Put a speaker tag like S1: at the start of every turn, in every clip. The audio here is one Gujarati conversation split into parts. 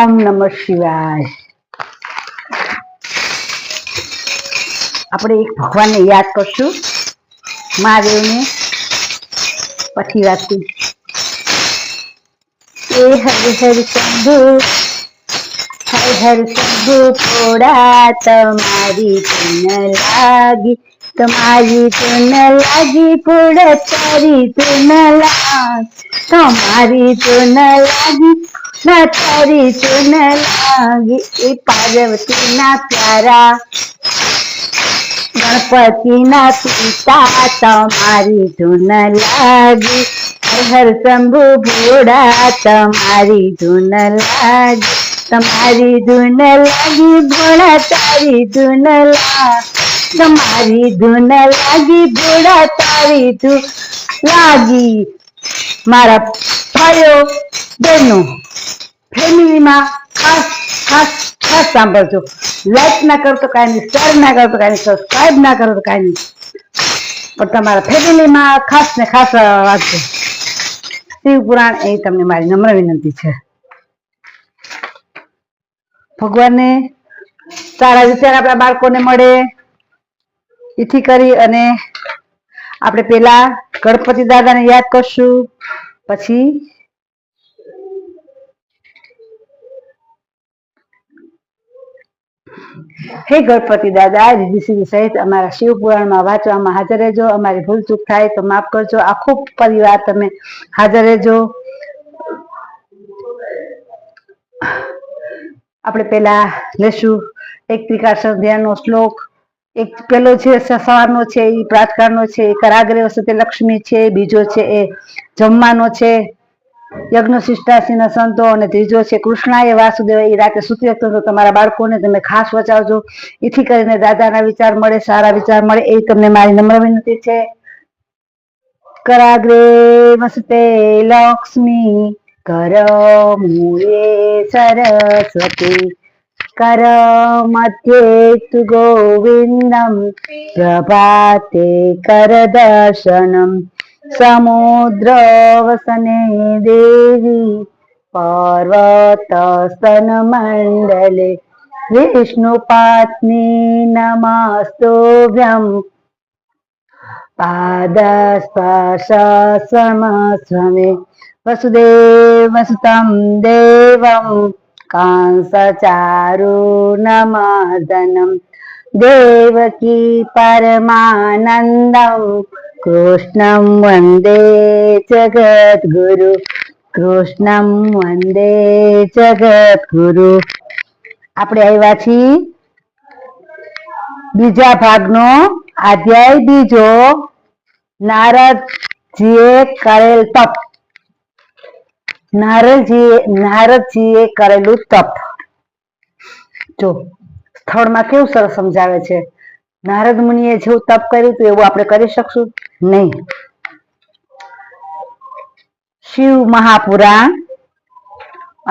S1: ઓમ નમઃ શિવાય। આપણે એક ભગવાનને યાદ કરશું, મહાદેવને, પછી વાત કરી। એ હરિ હરિ શંભુ, હરિ હરિ શંભુ થોડા, તમારી ધૂન લાગી, તમારી ધૂન લાગી, તારી ધૂન લાગી, તમારી ધૂન લાગી, તારી ધૂન લાગી। એ પાર્વતી ના પ્યારા, ગણપતિ ના પિતા, તમારી ધૂન લાગી, હર હર શંભુ ભોળા, તમારી ધૂન લાગી, તમારી ધૂન લાગી ભોળા, તારી ધૂન લાગી, તમારી ધૂન લાગી ભોળા, તારી ધૂન લાગી। મારા ભાઈઓ બહેનો, ફેમિલીમાં ખાસ ખાસ ખાસ સાંભળજો। લાઈક ના કરો તો કાંઈ નહીં, શેર ના કરો તો કાંઈ નહીં, સબસ્ક્રાઈબ ના કરો તો કાંઈ નહીં, પણ તમારા ફેમિલીમાં ખાસ ને ખાસ વાંચજો। શિવ પુરાણ એ તમને મારી નમ્ર વિનંતી છે। ભગવાનને સારા વિચાર આપણા બાળકોને મળે, એથી કરી અને આપણે પેલા ગણપતિ દાદાને યાદ કરશું, પછી હે ગણપતિ દાદા, રીધિ સિદ્ધિ સહિત અમારા શિવ પુરાણમાં વાંચવામાં હાજર રહેજો। અમારી ભૂલ ચૂક થાય તો માફ કરજો। આખો પરિવાર તમે હાજર રહેજો। આપણે પેલા લેશું એક ત્રિકાળ સંધ્યાનો શ્લોક। એક પેલો છે સવારનો છે, એ પ્રાતકાળનો છે, કરાગ્રે વસતે લક્ષ્મી છે, બીજો છે એ જમવાનો છે, યજ્ઞ શિષ્ટાશીના સંતો, અને ત્રીજો છે કૃષ્ણાય વાસુદેવ, એ રાતે સૂતી વખતે તો તમારા બાળકોને તમે ખાસ વચાવજો, એથી કરીને દાદાના વિચાર મળે, સારા વિચાર મળે, એ તમને મારી નમ્ર વિનંતી છે। કરાગ્રે વસતે લક્ષ્મી, કર મૂળે સરસ્વતી, કર મધ્યે તુ ગોવિંદમ, પ્રભાતે કર દર્શનમ, સમુદ્ર વસને દેવી, પર્વત સ્તન મંડલે, વિષ્ણુ પાત્ની નમસ્તુભ્યમ, પાદ સ્પર્શ સમસ્વમે, વસુદેવ વસુતમ દેવમ, કંસ ચારુનમર્દનમ, દેવકી પરમાનંદમ, કૃષ્ણમ વંદે જગદ્ગુરુ, કૃષ્ણમ વંદે જગદ્ગુરુ। આપણે આવ્યા છીએ બીજા ભાગનો અધ્યાય બીજો, નારદજીએ કરેલ તપ। નારદજીએ કરેલું તપ જો સ્થળમાં કેવું સરસ સમજાવે છે। નારદ મુનિએ જેવું તપ કર્યું હતું એવું આપણે કરી શકશું નહીં। શિવ મહાપુરાણ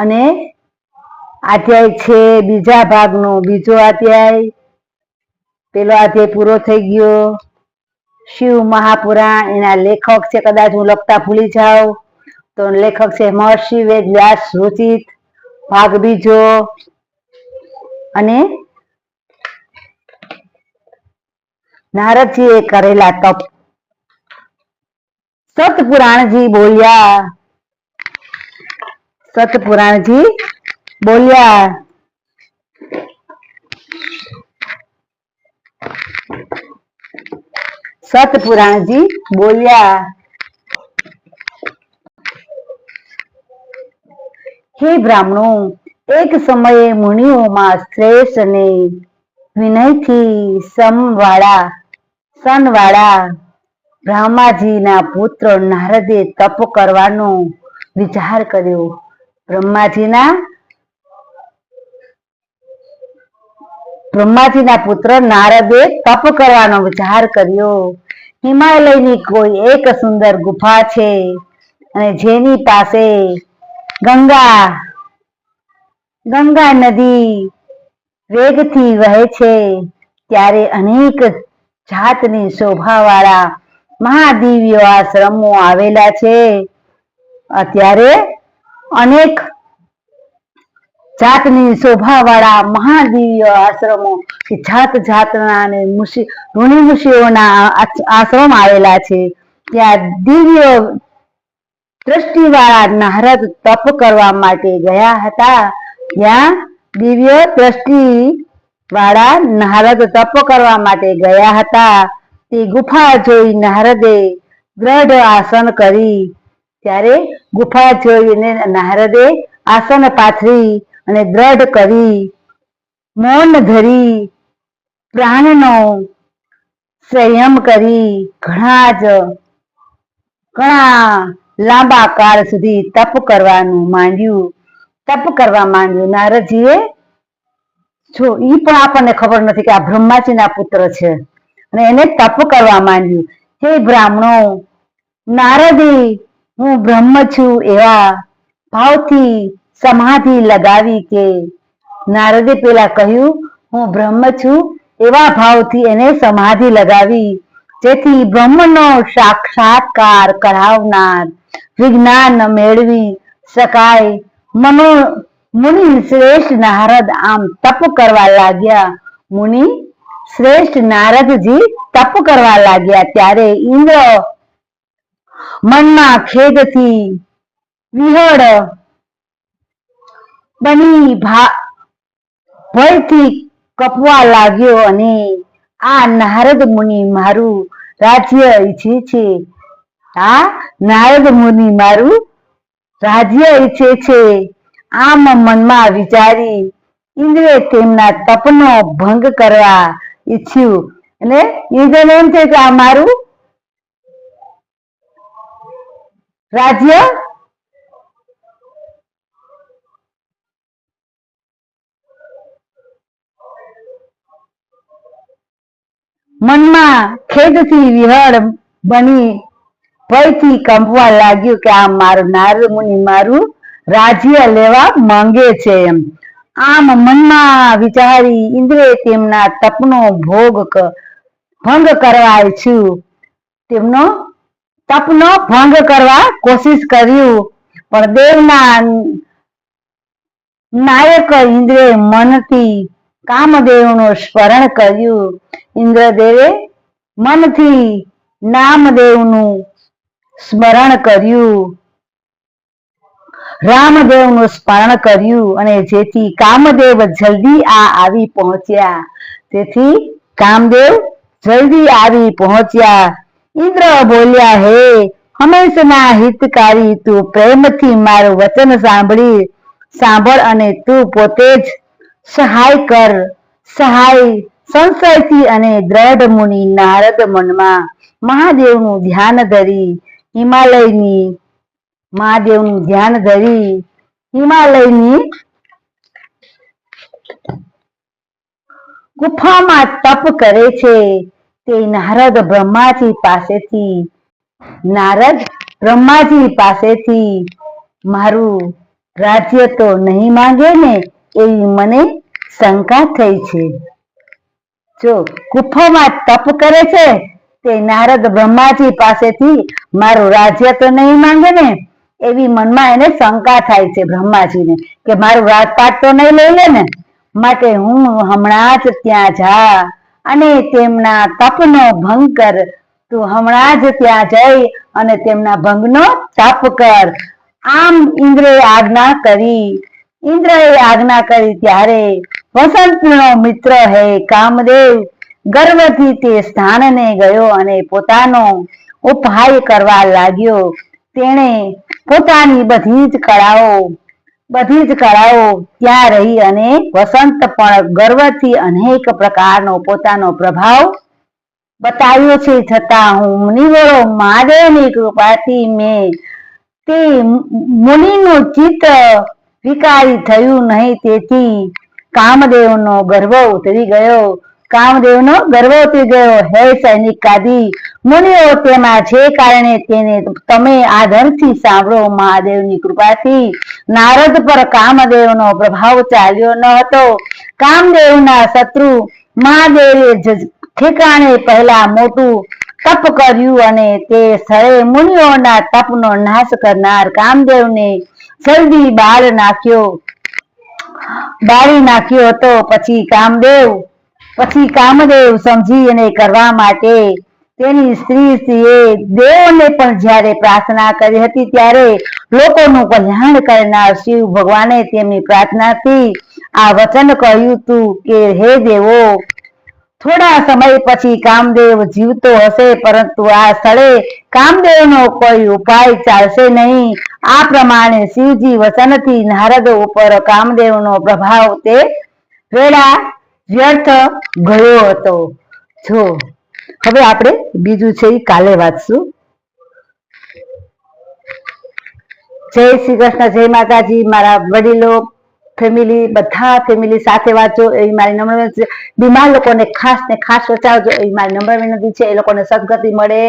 S1: અને અધ્યાય છે બીજા ભાગનો બીજો અધ્યાય। પેલો અધ્યાય પૂરો થઈ ગયો। શિવ મહાપુરાણ એના લેખક છે, કદાચ હું લખતા ભૂલી જાઉં તો લેખક છે મહર્ષિ વેદવ્યાસ રોચિત, ભાગ બીજો। અને નારદજીએ કરેલા તપ। સતપુરાણજી બોલ્યા, સતપુરાણજી બોલ્યા, સતપુરાણજી બોલ્યા, હે બ્રાહ્મણો, એક સમયે મુનિઓમાં શ્રેષ્ઠ અને વિનયથી સનવાળા બ્રહ્માજીના પુત્ર નારદે તપ કરવાનો વિચાર કર્યો। બ્રહ્માજીના પુત્ર નારદે તપ કરવાનો વિચાર કર્યો। હિમાલયની કોઈ એક સુંદર ગુફા છે, અને જેની પાસે ગંગા નદી વેગથી વહે છે, ત્યારે અનેક જાતની શોભાવાળા મહાદિવ્ય આશ્રમો આવેલા છે। અત્યારે અનેક જાતની શોભાવાળા મહાદિવ્ય આશ્રમો કે જાત જાતના અને ઋષિ મુનિઓના આશ્રમ આવેલા છે. ત્યાં દિવ્ય દ્રષ્ટિવાળા નારદ તપ કરવા માટે ગયા હતા. ત્યાં દિવ્ય દ્રષ્ટિ વાળા નારદ તપ કરવા માટે ગયા હતા. તે ગુફા જોઈ નારદે દ્રઢ આસન કરી. ત્યારે ગુફા જોઈને નારદે આસન પાથરી અને દ્રઢ કરી મૌન ધરી પ્રાણનો સંયમ કરી ઘણા લાંબા કાળ સુધી તપ કરવા માંડ્યું. નારદજીએ ઈ પણ આપણને ખબર નથી કે આ બ્રહ્માજીના પુત્ર છે અને એને તપ કરવા માંડ્યું. હે બ્રાહ્મણો, નારદે હું બ્રહ્મ છું એવા ભાવથી સમાધિ લગાવી. કે નારદે પેલા કહ્યું હું બ્રહ્મ છું એવા ભાવથી એને સમાધિ લગાવી, જેથી બ્રહ્મનો સાક્ષાત્કાર કરાવનાર વિજ્ઞાન મેળવી શકાય. મુનિ શ્રેષ્ઠ નારદ આમ તપ કરવા લાગ્યા. મુનિ શ્રેષ્ઠ નારદજી તપ કરવા લાગ્યા. ત્યારે ઇન્દ્ર મનમાં ખેદથી વિહળ બની ભયથી કપવા લાગ્યો અને આ નારદ મુનિ મારું રાજ્ય ઈચ્છે છે. આ નારદ મુનિ મારું રાજ્ય ઈચ્છે છે. આમ મનમાં વિચારી ઇન્દ્રે તેમના તપનો ભંગ કરવા ઈચ્છ્યું. અને ઇન્દ્રને એમ છે કે આ મારું રાજ્ય મનમાં ખેદથી વિહળ બની ભયથી કંપવા લાગ્યું કે આ મારું નારદ મુનિ મારું રાજ્ય લેવા માંગે છે. આમ મનમાં વિચારી ઇન્દ્રે તેમના તપનો ભંગ કરવા ઈચ્છ્યું. તેમનો તપનો ભંગ કરવા કોશિશ કર્યું. પણ દેવના નાયક ઇન્દ્રે મનથી કામદેવનું સ્મરણ કર્યું. ઇન્દ્રદેવે મનથી નામદેવનું સ્મરણ કર્યું, રામદેવનું સ્મરણ કર્યું અને જેથી કામદેવ જલ્દી આવી પહોંચ્યા. ઇન્દ્ર બોલ્યા, હે હંમેશના હિતકારી, તું પ્રેમથી મારું વચન સાંભળ અને તું પોતે જ સહાય કર. સંશયથી અને દ્રઢ મુનિ નારદ મનમાં મહાદેવનું ધ્યાન ધરી હિમાલયની ગુફામાં તપ કરે છે. તે નારદ બ્રહ્માજી પાસેથી મારું રાજ્ય તો નહીં માંગે ને એવી મને શંકા થઈ છે. જો ગુફામાં તપ કરે છે તે નારદ બ્રહ્માજી પાસેથી મારું રાજ્ય તો નહીં માંગે ને એવી મનમાં એને શંકા થાય છે બ્રહ્માજીને, કે મારું રાજપાટ તો નહીં લઈ લે ને, માટે હું હમણાં જ ત્યાં જા અને તેમના તપનો ભંગ કર. તું હમણાં જ ત્યાં જઈ અને તેમના ભંગનો તપ કર. આમ ઇન્દ્રએ આજ્ઞા કરી. ત્યારે વસંતનો મિત્ર હે કામદેવ ગર્વથી તે સ્થાનને ગયો અને પોતાનો ઉપાય કરવા લાગ્યો. તેણે પોતાની બધી જ કળાઓ ત્યાં રહી અને વસંત પણ ગર્વથી અનેક પ્રકારનો પોતાનો પ્રભાવ બતાવ્યો છે. છતાં હું મુનિવરો મહાદેવની કૃપાથી મેં તે મુનિનું ચિત્ત વિકારી થયું નહીં. તેથી કામદેવનો ગર્વ ઉતરી ગયો. હે સૈનિકાદી મુનિઓ, તેમાં જે કારણે તેને તમે આદરથી સાંભળો. મહાદેવની કૃપાથી નારદ પર કામદેવનો પ્રભાવ ચાલ્યો ન હતો. કામદેવના શત્રુ મહાદેવે ઠેકાણે પહેલા મોટું તપ કર્યું અને તે સ્થળે મુનિઓના તપનો નાશ કરનાર કામદેવને જલ્દી બાળ નાખ્યો. બાળી નાખ્યો હતો. પછી કામદેવ સમજી અને કરવા માટે તેની સ્ત્રીએ દેવને પણ જ્યારે પ્રાર્થના કરી હતી ત્યારે લોકોનું કલ્યાણ કરનાર શિવ ભગવાને તેમની પ્રાર્થનાથી આ વચન કહ્યું હતું કે હે દેવો, થોડા સમય પછી કામદેવ જીવતો હશે, પરંતુ આ સ્થળે કામદેવનો કોઈ ઉપાય ચાલશે નહીં. આ પ્રમાણે શિવજી વચનથી નારદ ઉપર કામદેવનો પ્રભાવ તે વેળા વ્યર્થ ગયો હતો. જો હવે આપણે બીજું છે એ કાલે વાંચશું. જય શ્રી કૃષ્ણ, જય માતાજી. મારા વડીલો, ફેમિલી, બધા ફેમિલી સાથે વાંચો એવી મારી નમ્ર વિનંતી છે. બીમાર લોકોને ખાસ ને ખાસ બચાવજો એવી મારી નમ્ર વિનંતી છે. એ લોકોને સદગતિ મળે.